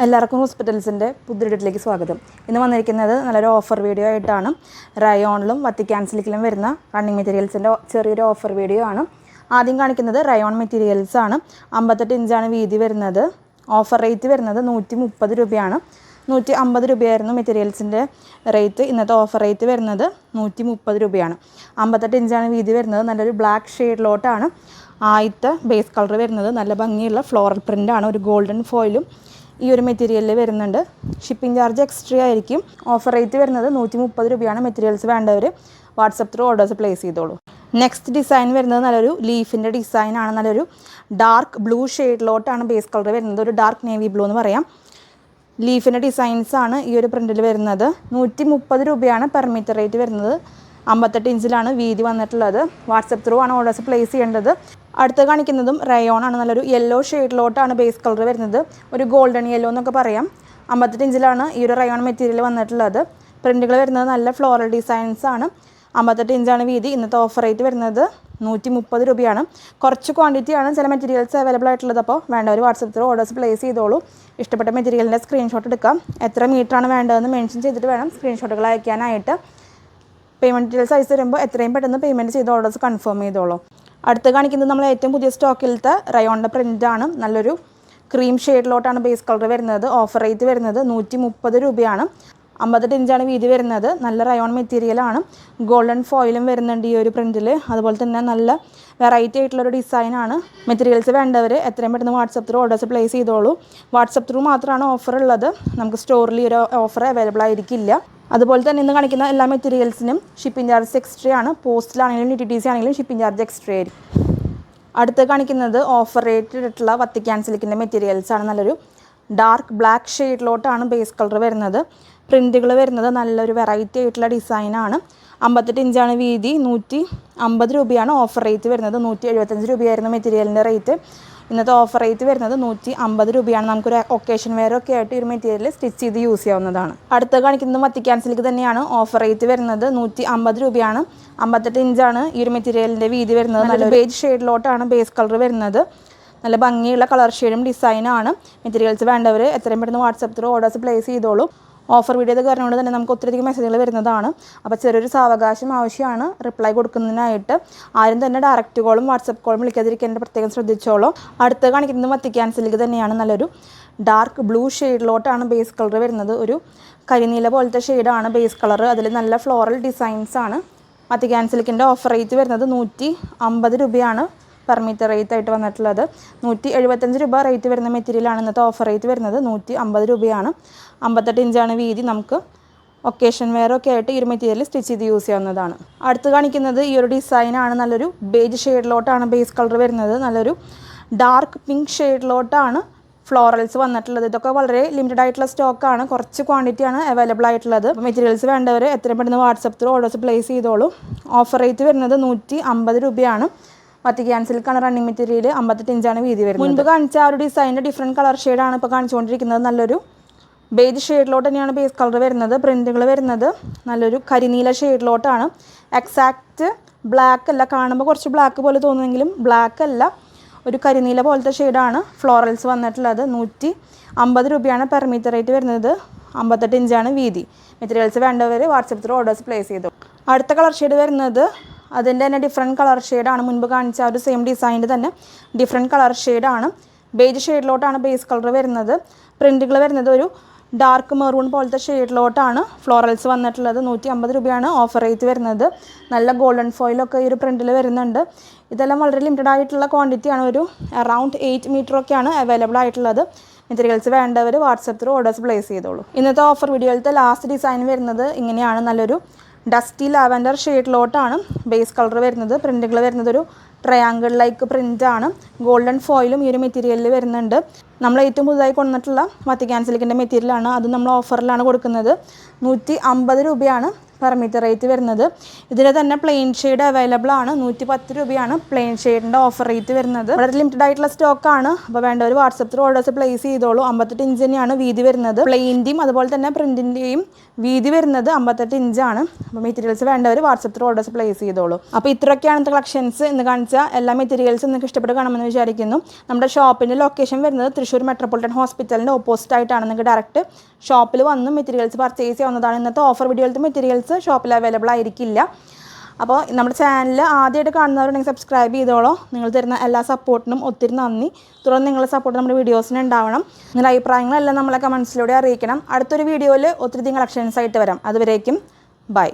എല്ലാവർക്കും ഹോസ്പിറ്റൽസിൻ്റെ പുതിയ വീഡിയോയിലേക്ക് സ്വാഗതം. ഇന്ന് വന്നിരിക്കുന്നത് നല്ലൊരു ഓഫർ വീഡിയോ ആയിട്ടാണ്. റയോണിലും വത്തിക്കാൻ സിൽക്കിലും വരുന്ന റണ്ണിങ് മെറ്റീരിയൽസിൻ്റെ ചെറിയൊരു ഓഫർ വീഡിയോ ആണ്. ആദ്യം കാണിക്കുന്നത് റയോൺ മെറ്റീരിയൽസ് ആണ്. 58 ഇഞ്ചാണ് വീതി വരുന്നത്. ഓഫർ റേറ്റ് വരുന്നത് 130 രൂപയാണ്. 150 രൂപയായിരുന്നു മെറ്റീരിയൽസിൻ്റെ റേറ്റ്. ഇന്നത്തെ ഓഫർ റേറ്റ് വരുന്നത് 130 രൂപയാണ്. 58 ഇഞ്ചാണ് വീതി വരുന്നത്. നല്ലൊരു ബ്ലാക്ക് ഷെയ്ഡിലോട്ടാണ് ആദ്യത്തെ ബേസ് കളർ വരുന്നത്. നല്ല ഭംഗിയുള്ള ഫ്ലോറൽ പ്രിൻ്റാണ്. ഒരു ഗോൾഡൻ ഫോയിലും ഈ ഒരു മെറ്റീരിയലിൽ വരുന്നുണ്ട്. ഷിപ്പിംഗ് ചാർജ് എക്സ്ട്രാ ആയിരിക്കും. ഓഫർ റേറ്റ് വരുന്നത് 130 രൂപയാണ്. മെറ്റീരിയൽസ് വേണ്ടവർ വാട്സപ്പ് ത്രൂ ഓർഡേഴ്സ് പ്ലേസ് ചെയ്തോളൂ. നെക്സ്റ്റ് ഡിസൈൻ വരുന്നത് നല്ലൊരു ലീഫിൻ്റെ ഡിസൈനാണ്. നല്ലൊരു ഡാർക്ക് ബ്ലൂ ഷെയ്ഡിലോട്ടാണ് ബേസ് കളർ വരുന്നത്. ഒരു ഡാർക്ക് നേവി ബ്ലൂ എന്ന് പറയാം. ലീഫിൻ്റെ ഡിസൈൻസാണ് ഈ ഒരു പ്രിൻറ്റിൽ വരുന്നത്. 130 രൂപയാണ് പെർ മീറ്റർ റേറ്റ് വരുന്നത്. 58 ഇഞ്ചിലാണ് വീതി വന്നിട്ടുള്ളത്. വാട്സപ്പ് ത്രൂ ആണ് ഓർഡേഴ്സ് പ്ലേസ് ചെയ്യേണ്ടത്. അടുത്ത് കാണിക്കുന്നതും റയോൺ ആണ്. നല്ലൊരു യെല്ലോ ഷെയ്ഡിലോട്ടാണ് ബേസ് കളർ വരുന്നത്. ഒരു ഗോൾഡൻ യെല്ലോ എന്നൊക്കെ പറയാം. 58 ഇഞ്ചിലാണ് ഈ ഒരു റയോൺ മെറ്റീരിയൽ വന്നിട്ടുള്ളത്. പ്രിൻറ്റുകൾ വരുന്നത് നല്ല ഫ്ലോറൽ ഡിസൈൻസ് ആണ്. 58 ഇഞ്ചാണ് വീതി. ഇന്നത്തെ ഓഫർ റേറ്റ് വരുന്നത് 130 രൂപയാണ്. കുറച്ച് ക്വാണ്ടിറ്റിയാണ് ചില മെറ്റീരിയൽസ് അവൈലബിൾ ആയിട്ടുള്ളത്. അപ്പോൾ വേണ്ടവർ വാട്സപ്പ് ത്രൂ ഓർഡേഴ്സ് പ്ലേസ് ചെയ്തോളൂ. ഇഷ്ടപ്പെട്ട മെറ്റീരിയലിൻ്റെ സ്ക്രീൻഷോട്ട് എടുക്കാം. എത്ര മീറ്ററാണ് വേണ്ടതെന്ന് മെൻഷൻ ചെയ്തിട്ട് വേണം സ്ക്രീൻഷോട്ടുകൾ അയക്കാനായിട്ട്. പേയ്മെൻറ്റ് ഡീറ്റെയിൽസ് അയച്ചു തരുമ്പോൾ എത്രയും പെട്ടെന്ന് പേയ്മെൻറ്റ് ചെയ്ത് ഓർഡേഴ്സ് കൺഫേം ചെയ്തോളൂ. അടുത്ത് കാണിക്കുന്നത് നമ്മൾ ഏറ്റവും പുതിയ സ്റ്റോക്കിലത്തെ റയോണിൻ്റെ പ്രിൻ്റാണ്. നല്ലൊരു ക്രീം ഷെയ്ഡിലോട്ടാണ് ബേസ് കളർ വരുന്നത്. ഓഫർ റേറ്റ് വരുന്നത് 130 രൂപയാണ്. 58 ഇഞ്ചാണ് വീതി വരുന്നത്. നല്ല റയോൺ മെറ്റീരിയലാണ്. ഗോൾഡൻ ഫോയിലും വരുന്നുണ്ട് ഈ ഒരു പ്രിൻറ്റിൽ. അതുപോലെ തന്നെ നല്ല വെറൈറ്റി ആയിട്ടുള്ളൊരു ഡിസൈനാണ്. മെറ്റീരിയൽസ് വേണ്ടവർ എത്രയും പെട്ടെന്ന് വാട്സപ്പ് ത്രൂ ഓർഡേഴ്സ് പ്ലേസ് ചെയ്തോളൂ. വാട്സപ്പ് ത്രൂ മാത്രമാണ് ഓഫർ ഉള്ളത്. നമുക്ക് സ്റ്റോറിൽ ഈ ഒരു ഓഫർ അവൈലബിൾ ആയിരിക്കില്ല. അതുപോലെ തന്നെ ഇന്ന് കാണിക്കുന്ന എല്ലാ മെറ്റീരിയൽസിനും ഷിപ്പിംഗ് ചാർജ് എക്സ്ട്രാ ആണ്. പോസ്റ്റിലാണെങ്കിലും DTDC ആണെങ്കിലും ഷിപ്പിംഗ് ചാർജ് എക്സ്ട്രാ ആയിരിക്കും. അടുത്ത് കാണിക്കുന്നത് ഓഫർ റേറ്റിലുള്ള വത്തിക്കാൻ സിൽക്കിൻ്റെ മെറ്റീരിയൽസ് ആണ്. നല്ലൊരു ഡാർക്ക് ബ്ലാക്ക് ഷെയ്ഡിലോട്ടാണ് ബേസ് കളർ വരുന്നത്. പ്രിൻറ്റുകൾ വരുന്നത് നല്ലൊരു വെറൈറ്റി ആയിട്ടുള്ള ഡിസൈനാണ്. 58 ഇഞ്ചാണ് വീതി. 150 രൂപയാണ് ഓഫർ റേറ്റ് വരുന്നത്. 175 രൂപയായിരുന്നു മെറ്റീരിയലിൻ്റെ റേറ്റ്. ഇന്നത്തെ ഓഫർ റേറ്റ് വരുന്നത് 150 രൂപയാണ്. നമുക്കൊരു ഒക്കേഷൻ വെയറൊക്കെ ആയിട്ട് ഈ ഒരു മെറ്റീരിയൽ സ്റ്റിച്ച് ചെയ്ത് യൂസ് ചെയ്യാവുന്നതാണ്. അടുത്ത് കാണിക്കുന്നത് വത്തിക്കാൻ സിൽക്ക് തന്നെയാണ്. ഓഫർ റേറ്റ് വരുന്നത് 150 രൂപയാണ്. 58 ഇഞ്ചാണ് ഈ ഒരു മെറ്റീരിയലിൻ്റെ വീതി വരുന്നത്. നല്ല ബേജ് ഷെയ്ഡിലോട്ടാണ് ബേസ് കളർ വരുന്നത്. നല്ല ഭംഗിയുള്ള കളർ ഷെയ്ഡും ഡിസൈനാണ്. മെറ്റീരിയൽസ് വേണ്ടവർ എത്രയും പെട്ടെന്ന് വാട്സപ്പ് ത്രൂ ഓർഡേഴ്സ് പ്ലേസ് ചെയ്തോളൂ. ഓഫർ വീഡിയോ കാരണമുണ്ട് തന്നെ നമുക്ക് ഒത്തിരിയധികം മെസ്സേജുകൾ വരുന്നതാണ്. അപ്പോൾ ചെറിയൊരു സാവകാശം ആവശ്യമാണ് റിപ്ലൈ കൊടുക്കുന്നതിനായിട്ട്. ആരും തന്നെ ഡയറക്റ്റ് കോളും വാട്സപ്പ് കോളും വിളിക്കാതിരിക്കേണ്ട പ്രത്യേകം ശ്രദ്ധിച്ചോളൂ. അടുത്ത് കാണിക്കുന്നത് വത്തിക്കാൻ സിൽക്ക് തന്നെയാണ്. നല്ലൊരു ഡാർക്ക് ബ്ലൂ ഷെയ്ഡിലോട്ടാണ് ബേസ് കളർ വരുന്നത്. ഒരു കരിനീല പോലത്തെ ഷെയ്ഡാണ് ബേസ് കളർ. അതിൽ നല്ല ഫ്ലോറൽ ഡിസൈൻസാണ്. വത്തിക്കാൻ സിൽക്കിൻ്റെ ഓഫർ റേറ്റ് വരുന്നത് 150 രൂപയാണ് പെർ മീറ്റർ റേറ്റ് ആയിട്ട് വന്നിട്ടുള്ളത്. 175 രൂപ റേറ്റ് വരുന്ന മെറ്റീരിയലാണ്. ഇന്നത്തെ ഓഫർ റേറ്റ് വരുന്നത് 150 രൂപയാണ്. 58 ഇഞ്ചാണ് വീതി. നമുക്ക് ഒക്കേഷൻ വെയറൊക്കെ ആയിട്ട് ഈ ഒരു മെറ്റീരിയൽ സ്റ്റിച്ച് ചെയ്ത് യൂസ് ചെയ്യാവുന്നതാണ്. അടുത്ത് കാണിക്കുന്നത് ഈ ഒരു ഡിസൈനാണ്. നല്ലൊരു ബേജ് ഷെയ്ഡിലോട്ടാണ് ബേസ് കളർ വരുന്നത്. നല്ലൊരു ഡാർക്ക് പിങ്ക് ഷെയ്ഡിലോട്ടാണ് ഫ്ലോറൽസ് വന്നിട്ടുള്ളത്. ഇതൊക്കെ വളരെ ലിമിറ്റഡ് ആയിട്ടുള്ള സ്റ്റോക്കാണ്. കുറച്ച് ക്വാണ്ടിറ്റിയാണ് അവൈലബിൾ ആയിട്ടുള്ളത്. മെറ്റീരിയൽസ് വേണ്ടവർ എത്രയും പെട്ടെന്ന് വാട്സപ്പ് ത്രൂ ഓർഡേഴ്സ് പ്ലേസ് ചെയ്തോളൂ. ഓഫർ റേറ്റ് വരുന്നത് 150 രൂപയാണ്. Vatican സിൽക്കാണ് running material. 58 ഇഞ്ചാണ് വീതി വരുന്നത്. മുൻപ് കാണിച്ച ആ ഒരു ഡിസൈനിൻ്റെ ഡിഫറെൻറ്റ് കളർ ഷെയ്ഡാണ് ഇപ്പോൾ കാണിച്ചുകൊണ്ടിരിക്കുന്നത്. നല്ലൊരു ബേജ് ഷെയ്ഡിലോട്ട് തന്നെയാണ് ബേസ് കളർ വരുന്നത്. പ്രിൻറ്റുകൾ വരുന്നത് നല്ലൊരു കരിനീല ഷെയ്ഡിലോട്ടാണ്. എക്സാക്റ്റ് ബ്ലാക്ക് അല്ല. കാണുമ്പോൾ കുറച്ച് ബ്ലാക്ക് പോലെ തോന്നുമെങ്കിലും ബ്ലാക്ക് അല്ല. ഒരു കരിനീല പോലത്തെ ഷെയ്ഡാണ് ഫ്ലോറൽസ് വന്നിട്ടുള്ളത്. 150 രൂപയാണ് പെർ മീറ്റർ റേറ്റ് വരുന്നത്. 58 ഇഞ്ചാണ് വീതി. മെറ്റീരിയൽസ് വേണ്ടവർ വാട്സപ്പ് ത്രൂ ഓർഡേഴ്സ് പ്ലേസ് ചെയ്തു. അടുത്ത കളർ ഷെയ്ഡ് വരുന്നത് അതിൻ്റെ തന്നെ ഡിഫറെൻറ്റ് കളർ ഷെയ്ഡാണ്. മുൻപ് കാണിച്ച ഒരു സെയിം ഡിസൈനിൽ തന്നെ ഡിഫറെൻറ്റ് കളർ ഷെയ്ഡാണ്. ബേജ് ഷെയ്ഡിലോട്ടാണ് ബേസ് കളർ വരുന്നത്. പ്രിൻറ്റുകൾ വരുന്നത് ഒരു ഡാർക്ക് മെറൂൺ പോലത്തെ ഷെയ്ഡിലോട്ടാണ് ഫ്ലോറൽസ് വന്നിട്ടുള്ളത്. 150 രൂപയാണ് ഓഫർ റേറ്റ് വരുന്നത്. നല്ല ഗോൾഡൻ ഫോയിലൊക്കെ ഈ ഒരു പ്രിൻറ്റിൽ വരുന്നുണ്ട്. ഇതെല്ലാം വളരെ ലിമിറ്റഡ് ആയിട്ടുള്ള ക്വാണ്ടിറ്റിയാണ്. ഒരു അറൗണ്ട് 8 മീറ്ററൊക്കെയാണ് അവൈലബിൾ ആയിട്ടുള്ളത്. മെറ്റീരിയൽസ് വേണ്ടവർ വാട്സപ്പ് ത്രൂ ഓർഡേഴ്സ് പ്ലേസ് ചെയ്തോളൂ. ഇന്നത്തെ ഓഫർ വീഡിയോയിലത്തെ ലാസ്റ്റ് ഡിസൈൻ വരുന്നത് ഇങ്ങനെയാണ്. നല്ലൊരു ഡസ്റ്റി ലാവൻഡർ ഷെയ്ഡിലോട്ടാണ് ബേസ് കളർ വരുന്നത്. പ്രിൻറ്റുകൾ വരുന്നത് ഒരു ട്രയാങ്കിൾ ലൈക്ക് പ്രിൻ്റാണ്. ഗോൾഡൻ ഫോയിലും ഈ ഒരു മെറ്റീരിയലിൽ വരുന്നുണ്ട്. നമ്മൾ ഏറ്റവും പുതുതായി കൊണ്ടുവന്നിട്ടുള്ള വത്തിക്കാൻ സിൽക്കിൻ്റെ മെറ്റീരിയലാണ്. അത് നമ്മൾ ഓഫറിലാണ് കൊടുക്കുന്നത്. 150 രൂപയാണ് പെർ മീറ്റർ റേറ്റ് വരുന്നത്. ഇതിൽ തന്നെ പ്ലെയിൻ ഷെയ്ഡ് അവൈലബിൾ ആണ്. 110 രൂപയാണ് പ്ലെയിൻ ഷെയ്ഡിൻ്റെ ഓഫർ റേറ്റ് വരുന്നത്. വളരെ ലിമിറ്റഡ് ആയിട്ടുള്ള സ്റ്റോക്കാണ്. അപ്പോൾ വേണ്ടവർ വാട്സപ്പ് ഓർഡേഴ്സ് പ്ലേസ് ചെയ്തോളൂ. 58 ഇഞ്ച് തന്നെയാണ് വീതി വരുന്നത്. പ്ലെയിൻ്റെയും അതുപോലെ തന്നെ പ്രിൻറ്റിൻ്റെയും വീതി വരുന്നത് 58 ഇഞ്ചാണ്. അപ്പോൾ മെറ്റീരിയൽസ് വേണ്ടവർ വാട്സപ്പ് ഓർഡേഴ്സ് പ്ലേസ് ചെയ്തോളൂ. അപ്പോൾ ഇത്രയൊക്കെയാണ് കളക്ഷൻസ് ഇന്ന് കാണിച്ച എല്ലാ മെറ്റീരിയൽസും നിങ്ങൾക്ക് ഇഷ്ടപ്പെട്ട് കാണുമെന്ന് വിചാരിക്കുന്നു. നമ്മുടെ ഷോപ്പിൻ്റെ ലൊക്കേഷൻ വരുന്നത് തൃശ്ശൂർ മെട്രോപൊളിറ്റൻ ഹോസ്പിറ്റലിൻ്റെ ഓപ്പോസിറ്റ് ആയിട്ടാണ്. നിങ്ങൾക്ക് ഡയറക്റ്റ് ഷോപ്പിൽ വന്ന് മെറ്റീരിയൽസ് പർച്ചേസ് ചെയ്യാവുന്നതാണ്. ഇന്നത്തെ ഓഫർ വീഡിയോയിലത്തെ മെറ്റീരിയൽസ് ഷോപ്പിൽ അവൈലബിൾ ആയിരിക്കില്ല. അപ്പോൾ നമ്മുടെ ചാനൽ ആദ്യമായിട്ട് കാണുന്നവരുണ്ടെങ്കിൽ സബ്സ്ക്രൈബ് ചെയ്തോളൂ. നിങ്ങൾ തരുന്ന എല്ലാ സപ്പോർട്ടിനും ഒത്തിരി നന്ദി. തുടർന്ന് നിങ്ങളുടെ സപ്പോർട്ട് നമ്മുടെ വീഡിയോസിന് ഉണ്ടാവണം. നിങ്ങളുടെ അഭിപ്രായങ്ങളെല്ലാം നമ്മളെ കമൻസിലൂടെ അറിയിക്കണം. അടുത്തൊരു വീഡിയോയിൽ ഒത്തിരി കളക്ഷൻസ് ആയിട്ട് വരാം. അതുവരേക്കും ബൈ.